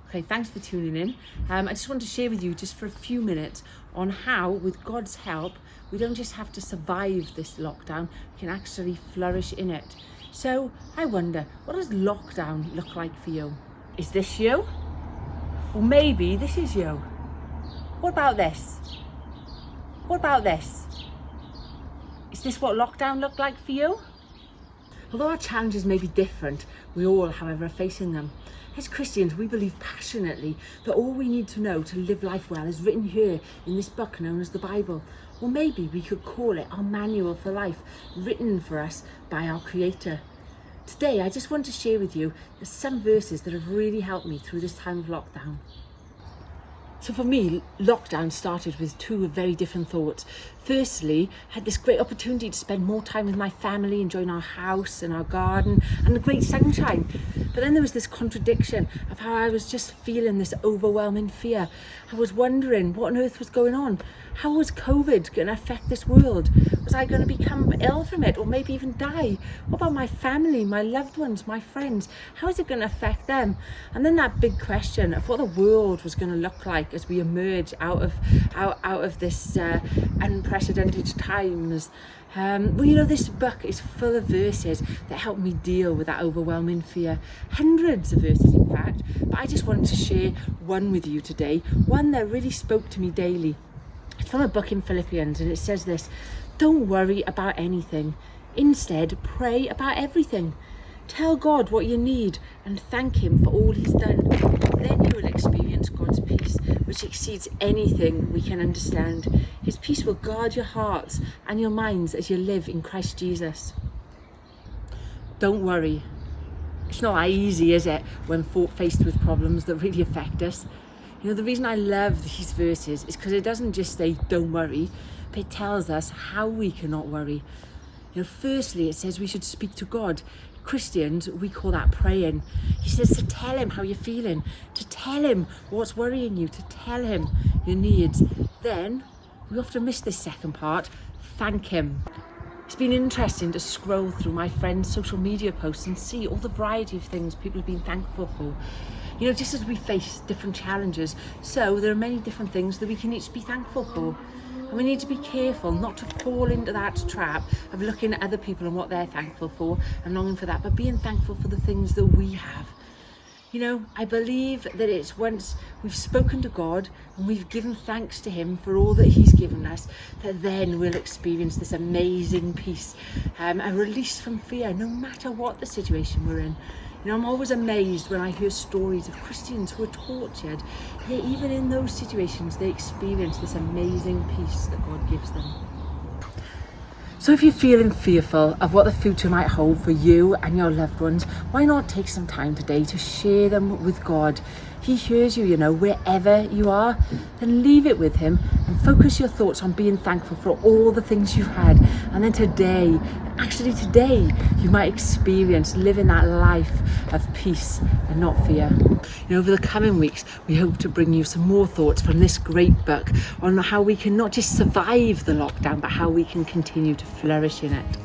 Okay, thanks for tuning in. I just want to share with you just for a few minutes on how, with God's help, we don't just have to survive this lockdown, we can actually flourish in it. So I wonder, what does lockdown look like for you? Is this you? Or maybe this is you. What about this? What about this? Is this what lockdown looked like for you? Although our challenges may be different, we all, however, are facing them. As Christians, we believe passionately that all we need to know to live life well is written here in this book known as the Bible. Or maybe we could call it our manual for life, written for us by our Creator. Today, I just want to share with you some verses that have really helped me through this time of lockdown. So for me, lockdown started with two very different thoughts. Firstly, I had this great opportunity to spend more time with my family, enjoying our house and our garden and the great sunshine. But then there was this contradiction of how I was just feeling this overwhelming fear. I was wondering what on earth was going on. How was COVID going to affect this world? Was I going to become ill from it or maybe even die? What about my family, my loved ones, my friends? How is it going to affect them? And then that big question of what the world was going to look like as we emerge out of this unprecedented times. This book is full of verses that help me deal with that overwhelming fear. Hundreds of verses, in fact. But I just wanted to share one with you today, one that really spoke to me daily. It's from a book in Philippians, and it says this: don't worry about anything. Instead, pray about everything. Tell God what you need and thank Him for all He's done. Then you will experience God's peace, which exceeds anything we can understand. His peace will guard your hearts and your minds as you live in Christ Jesus. Don't worry. It's not that easy, is it, when faced with problems that really affect us? You know, the reason I love these verses is because it doesn't just say don't worry, but it tells us how we cannot worry. You know, firstly, it says we should speak to God. Christians, we call that praying. He says to tell Him how you're feeling, to tell Him what's worrying you, to tell Him your needs. Then, we often miss this second part, thank Him. It's been interesting to scroll through my friends' social media posts and see all the variety of things people have been thankful for. You know, just as we face different challenges, so there are many different things that we can each be thankful for. And we need to be careful not to fall into that trap of looking at other people and what they're thankful for and longing for that, but being thankful for the things that we have. You know, I believe that it's once we've spoken to God and we've given thanks to Him for all that He's given us, that then we'll experience this amazing peace, a release from fear, no matter what the situation we're in. You know, I'm always amazed when I hear stories of Christians who are tortured, yet even in those situations they experience this amazing peace that God gives them. So if you're feeling fearful of what the future might hold for you and your loved ones, why not take some time today to share them with God? He hears you, you know, wherever you are. Then leave it with Him and focus your thoughts on being thankful for all the things you've had. And then today, you might experience living that life of peace and not fear. You know, over the coming weeks, we hope to bring you some more thoughts from this great book on how we can not just survive the lockdown, but how we can continue to flourish in it.